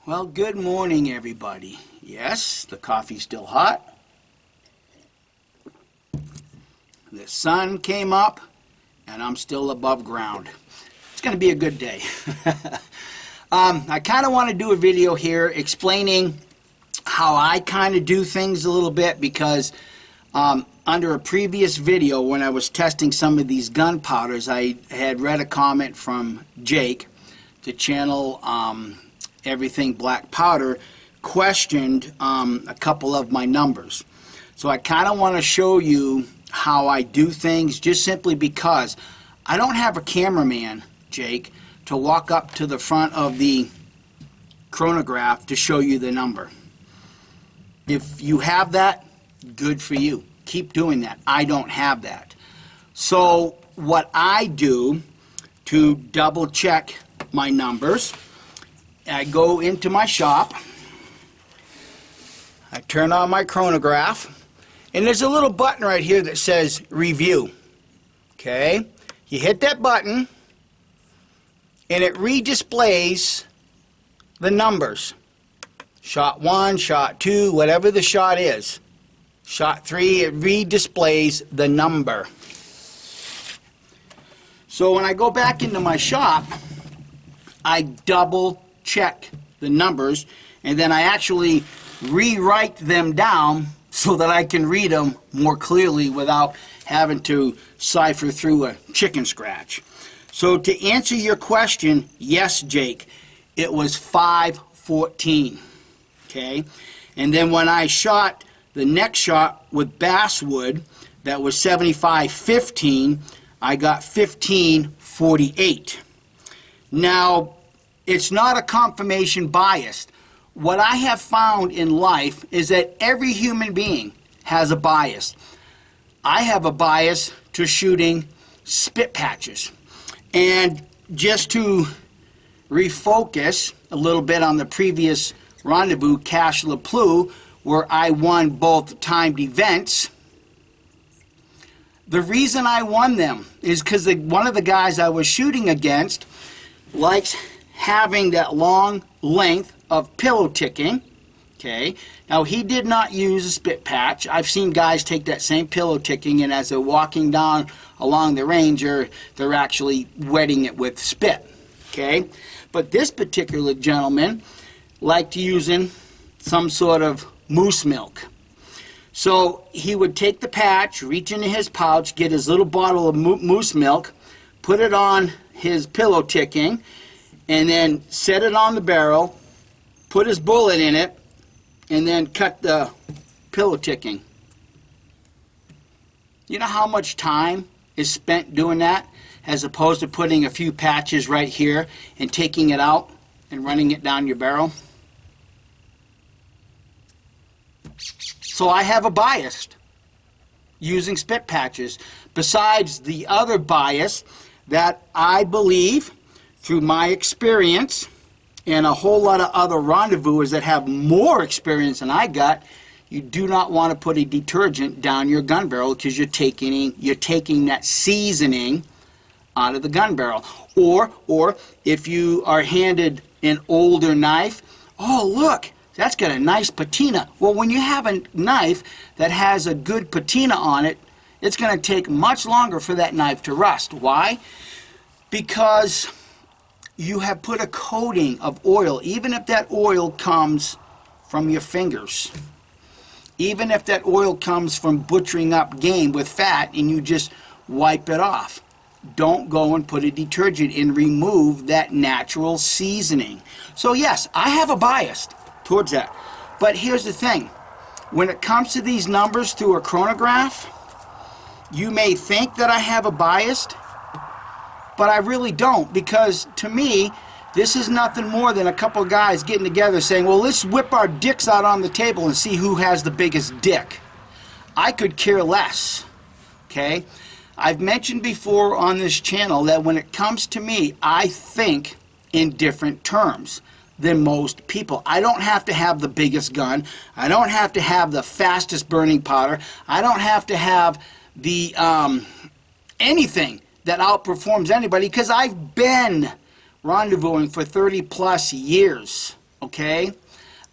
Well, good morning, everybody. Yes, the coffee's still hot. The sun came up, and I'm still above ground. It's going to be a good day. I kind of want to do a video here explaining how I kind of do things a little bit because under a previous video when I was testing some of these gunpowders, I had read a comment from Jake, the channel Everything Black Powder, questioned a couple of my numbers. So I kind of want to show you how I do things, just simply because I don't have a cameraman, Jake, to walk up to the front of the chronograph to show you the number. If you have that, good for you. Keep doing that. I don't have that. So what I do to double check my numbers, I go into my shop, I turn on my chronograph, and there's a little button right here that says review. Okay? You hit that button, and it redisplays the numbers. Shot 1, shot 2, whatever the shot is. Shot 3, it redisplays the number. So when I go back into my shop, I double check the numbers, and then I actually rewrite them down so that I can read them more clearly without having to cipher through a chicken scratch. So to answer your question, yes, Jake, it was 514. Okay? And then when I shot the next shot with basswood, that was 75-15, I got 1548. Now, it's not a confirmation bias. What I have found in life is that every human being has a bias. I have a bias to shooting spit patches. And just to refocus a little bit on the previous rendezvous, Cache La Plew, where I won both timed events, the reason I won them is because one of the guys I was shooting against likes having that long length of pillow ticking. Okay, now he did not use a spit patch. I've seen guys take that same pillow ticking, and as they're walking down along the range, they're actually wetting it with spit. Okay, but this particular gentleman liked using some sort of moose milk. So he would take the patch, reach into his pouch, get his little bottle of moose milk, put it on his pillow ticking, and then set it on the barrel, put his bullet in it, and then cut the pillow ticking. You know how much time is spent doing that, as opposed to putting a few patches right here and taking it out and running it down your barrel? So I have a bias using spit patches, besides the other bias that I believe, through my experience and a whole lot of other rendezvousers that have more experience than I got, you do not want to put a detergent down your gun barrel, because you're taking that seasoning out of the gun barrel. Or if you are handed an older knife, oh look, that's got a nice patina. Well, when you have a knife that has a good patina on it, it's going to take much longer for that knife to rust. Why? Because you have put a coating of oil, even if that oil comes from your fingers. Even if that oil comes from butchering up game with fat and you just wipe it off. Don't go and put a detergent and remove that natural seasoning. So yes, I have a bias towards that. But here's the thing. When it comes to these numbers through a chronograph, you may think that I have a bias, but I really don't, because to me, this is nothing more than a couple of guys getting together saying, well, let's whip our dicks out on the table and see who has the biggest dick. I could care less, okay? I've mentioned before on this channel that when it comes to me, I think in different terms than most people. I don't have to have the biggest gun. I don't have to have the fastest burning powder. I don't have to have the anything that outperforms anybody, because I've been rendezvousing for 30 plus years. okay?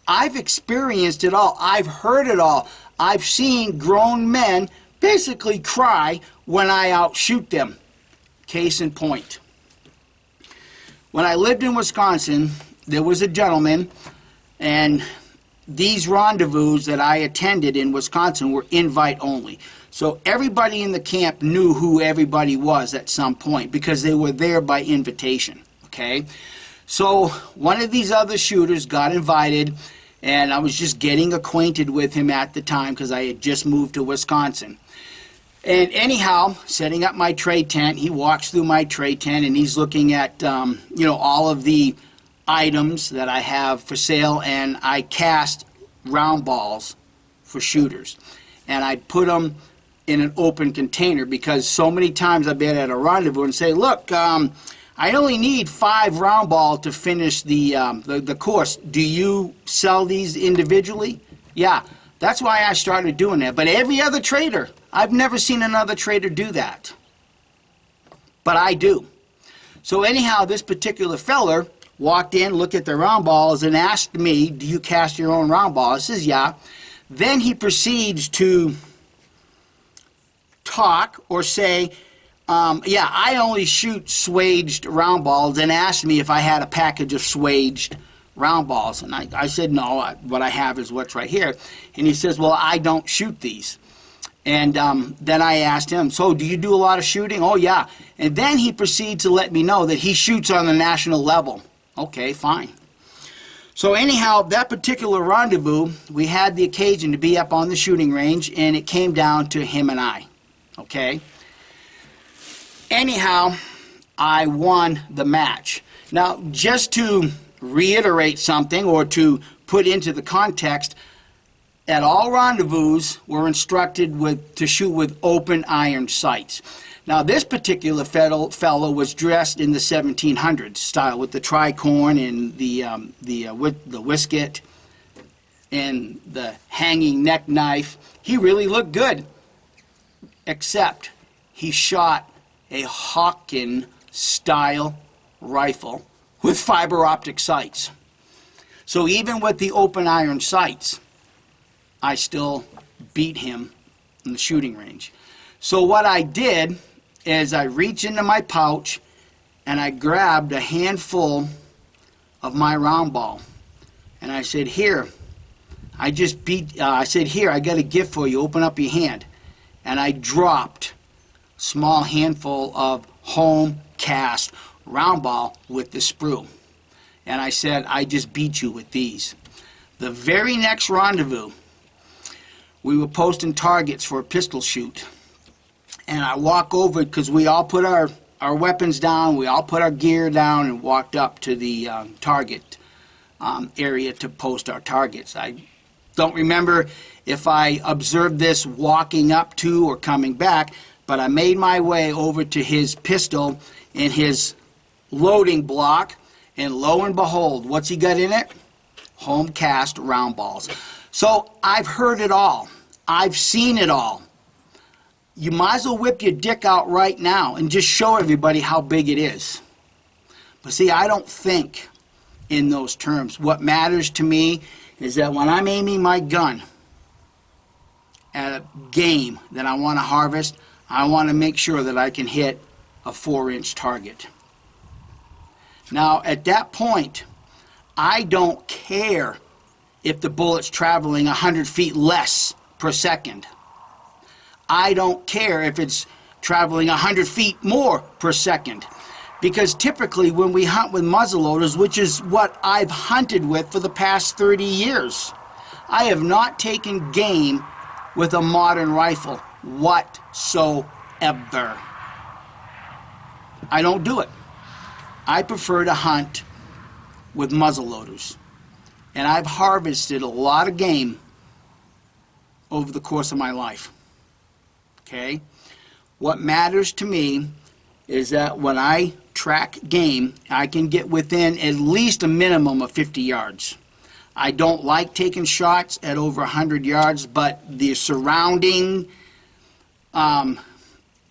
I've experienced it all. I've heard it all. I've seen grown men basically cry when I outshoot them. Case in point. When I lived in Wisconsin, there was a gentleman, and these rendezvous that I attended in Wisconsin were invite only. So everybody in the camp knew who everybody was at some point because they were there by invitation, okay? So one of these other shooters got invited, and I was just getting acquainted with him at the time because I had just moved to Wisconsin. And anyhow, setting up my tray tent, he walks through my tray tent and he's looking at, all of the items that I have for sale, and I cast round balls for shooters. And I put them in an open container because so many times I've been at a rendezvous and say, look, I only need 5 round balls to finish the course. Do you sell these individually? Yeah, that's why I started doing that. But every other trader, I've never seen another trader do that. But I do. So anyhow, this particular feller walked in, looked at the round balls, and asked me, do you cast your own round ball? I says, yeah. Then he proceeds to talk or say, yeah, I only shoot swaged round balls, and asked me if I had a package of swaged round balls. And I said, no, what I have is what's right here. And he says, well, I don't shoot these. And then I asked him, so do you do a lot of shooting? Oh, yeah. And then he proceeds to let me know that he shoots on the national level. Okay, fine. So anyhow, that particular rendezvous, we had the occasion to be up on the shooting range, and it came down to him and I. Okay? Anyhow, I won the match. Now, just to reiterate something or to put into the context, at all rendezvous, we're instructed to shoot with open iron sights. Now, this particular fellow was dressed in the 1700s style with the tricorn and the whisket and the hanging neck knife. He really looked good, except he shot a Hawken style rifle with fiber optic sights. So even with the open iron sights, I still beat him in the shooting range. So what I did is I reached into my pouch and I grabbed a handful of my round ball. And I said, here, I said, here, I got a gift for you. Open up your hand. And I dropped a small handful of home cast round ball with the sprue. And I said, I just beat you with these. The very next rendezvous, we were posting targets for a pistol shoot. And I walk over, because we all put our weapons down, we all put our gear down and walked up to the target area to post our targets. I don't remember if I observed this walking up to or coming back, but I made my way over to his pistol and his loading block, and lo and behold, what's he got in it? Home cast round balls. So I've heard it all. I've seen it all. You might as well whip your dick out right now and just show everybody how big it is. But see, I don't think in those terms. What matters to me is that when I'm aiming my gun at a game that I want to harvest, I want to make sure that I can hit a 4-inch target. Now, at that point, I don't care if the bullet's traveling 100 feet less per second. I don't care if it's traveling 100 feet more per second. Because typically when we hunt with muzzleloaders, which is what I've hunted with for the past 30 years, I have not taken game with a modern rifle whatsoever. I don't do it. I prefer to hunt with muzzleloaders. And I've harvested a lot of game over the course of my life. Okay? What matters to me is that when I track game, I can get within at least a minimum of 50 yards. I don't like taking shots at over 100 yards, but the surrounding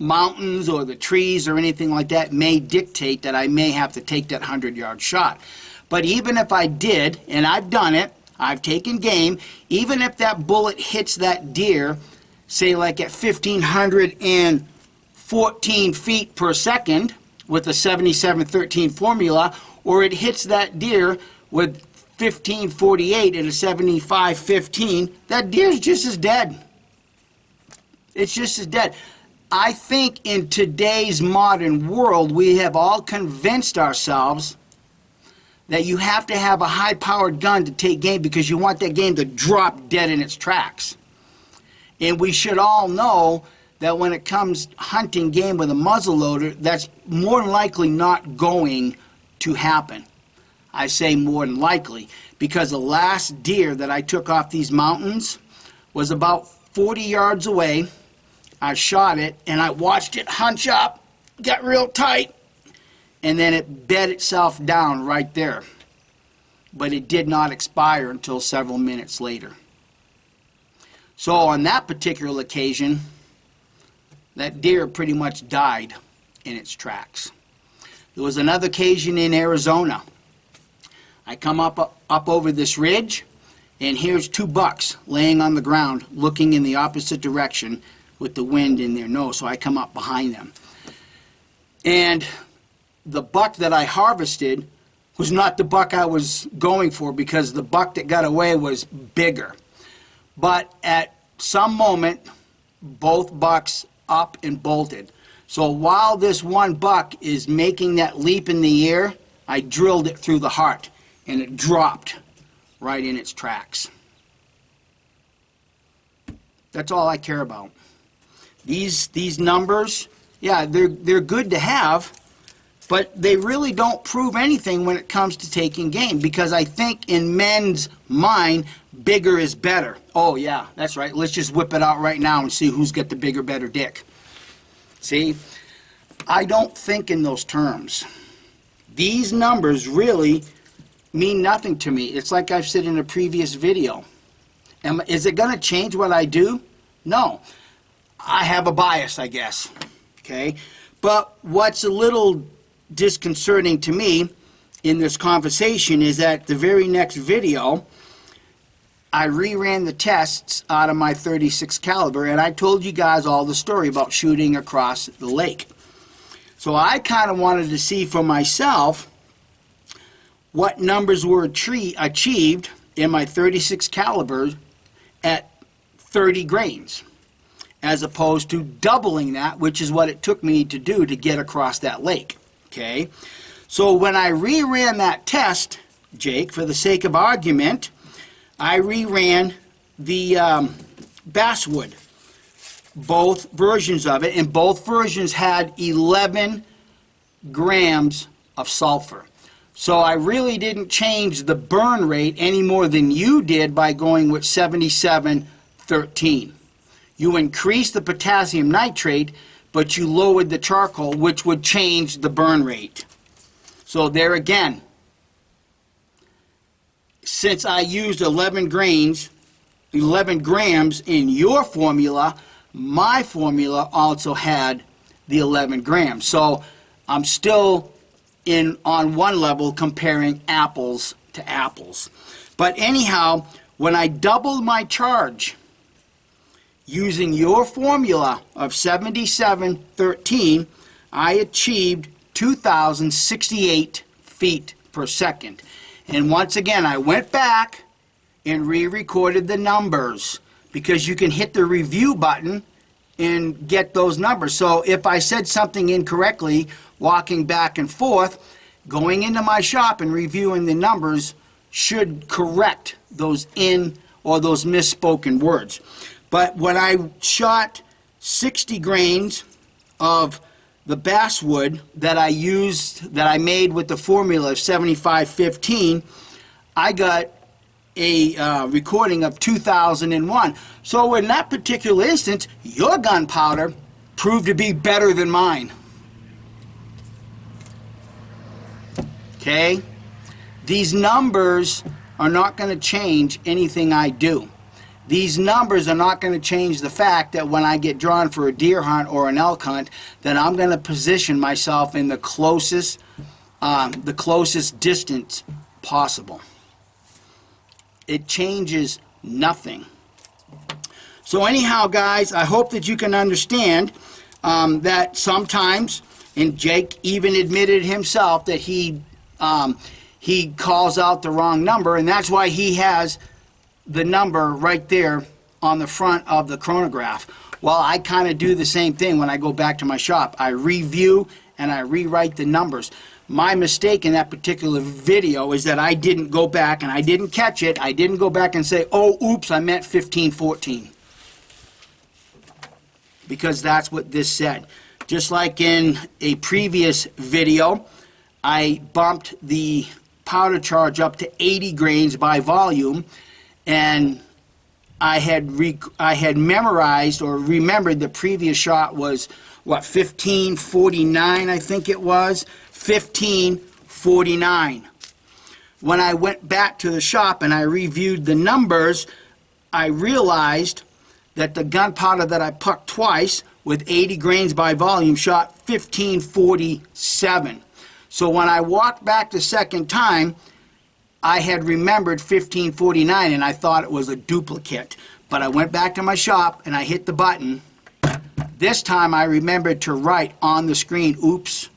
mountains or the trees or anything like that may dictate that I may have to take that 100-yard shot. But even if I did, and I've done it, I've taken game, even if that bullet hits that deer, say like at 1,514 feet per second with a 77-13 formula, or it hits that deer with 1548 at a 75-15, that deer's just as dead. It's just as dead. I think in today's modern world, we have all convinced ourselves that you have to have a high-powered gun to take game because you want that game to drop dead in its tracks. And we should all know that when it comes hunting game with a muzzleloader, that's more than likely not going to happen. I say more than likely because the last deer that I took off these mountains was about 40 yards away. I shot it and I watched it hunch up, got real tight, and then it bed itself down right there. But it did not expire until several minutes later. So on that particular occasion, that deer pretty much died in its tracks. There was another occasion in Arizona. I come up over this ridge, and here's two bucks laying on the ground looking in the opposite direction with the wind in their nose. So I come up behind them. And the buck that I harvested was not the buck I was going for because the buck that got away was bigger. But at some moment, both bucks up and bolted. So while this one buck is making that leap in the air, I drilled it through the heart, and it dropped right in its tracks. That's all I care about. These numbers, yeah, they're good to have, but they really don't prove anything when it comes to taking game, because I think in men's mind, bigger is better. Oh yeah, that's right. Let's just whip it out right now and see who's got the bigger, better dick. See, I don't think in those terms. These numbers really mean nothing to me. It's like I've said in a previous video. Is it going to change what I do? No. I have a bias, I guess. Okay? But what's a little disconcerting to me in this conversation is that the very next video, I reran the tests out of my .36 caliber, and I told you guys all the story about shooting across the lake. So I kind of wanted to see for myself what numbers were achieved in my .36 caliber at 30 grains, as opposed to doubling that, which is what it took me to do to get across that lake. Okay? So when I reran that test, Jake, for the sake of argument, I reran the basswood, both versions of it, and both versions had 11 grams of sulfur. So I really didn't change the burn rate any more than you did by going with 77-13. You increased the potassium nitrate, but you lowered the charcoal, which would change the burn rate. So there again, since I used 11 grams in your formula, my formula also had the 11 grams. So I'm still on one level comparing apples to apples. But anyhow, when I doubled my charge using your formula of 77-13, I achieved 2,068 feet per second. And once again, I went back and re-recorded the numbers because you can hit the review button and get those numbers. So if I said something incorrectly, walking back and forth, going into my shop and reviewing the numbers should correct those those misspoken words. But when I shot 60 grains of the basswood that I made with the formula of 75-15, I got a recording of 2001. So in that particular instance, your gunpowder proved to be better than mine. Okay? These numbers are not going to change anything I do. These numbers are not going to change the fact that when I get drawn for a deer hunt or an elk hunt, that I'm going to position myself in the closest distance possible. It changes nothing. So anyhow, guys, I hope that you can understand that sometimes, and Jake even admitted himself that he calls out the wrong number, and that's why he has the number right there on the front of the chronograph. Well, I kind of do the same thing when I go back to my shop. I review and I rewrite the numbers. My mistake in that particular video is that I didn't go back and I didn't catch it. I didn't go back and say, oh, oops, I meant 1514. Because that's what this said. Just like in a previous video, I bumped the powder charge up to 80 grains by volume, and I had memorized or remembered the previous shot was, what, 1549, I think it was? 1549. When I went back to the shop and I reviewed the numbers, I realized that the gunpowder that I pucked twice with 80 grains by volume shot 1547. So when I walked back the second time, I had remembered 1549 and I thought it was a duplicate. But I went back to my shop and I hit the button. This time I remembered to write on the screen, oops,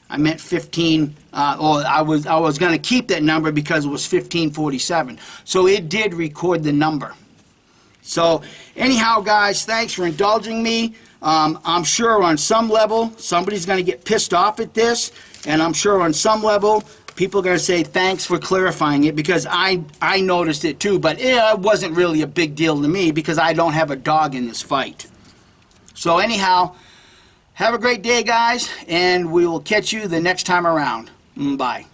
I meant 15, or I was going to keep that number because it was 1547. So it did record the number. So anyhow, guys, thanks for indulging me. I'm sure on some level somebody's going to get pissed off at this, and I'm sure on some level people are going to say thanks for clarifying it, because I noticed it too, but it wasn't really a big deal to me because I don't have a dog in this fight. So anyhow, have a great day, guys, and we will catch you the next time around. Bye.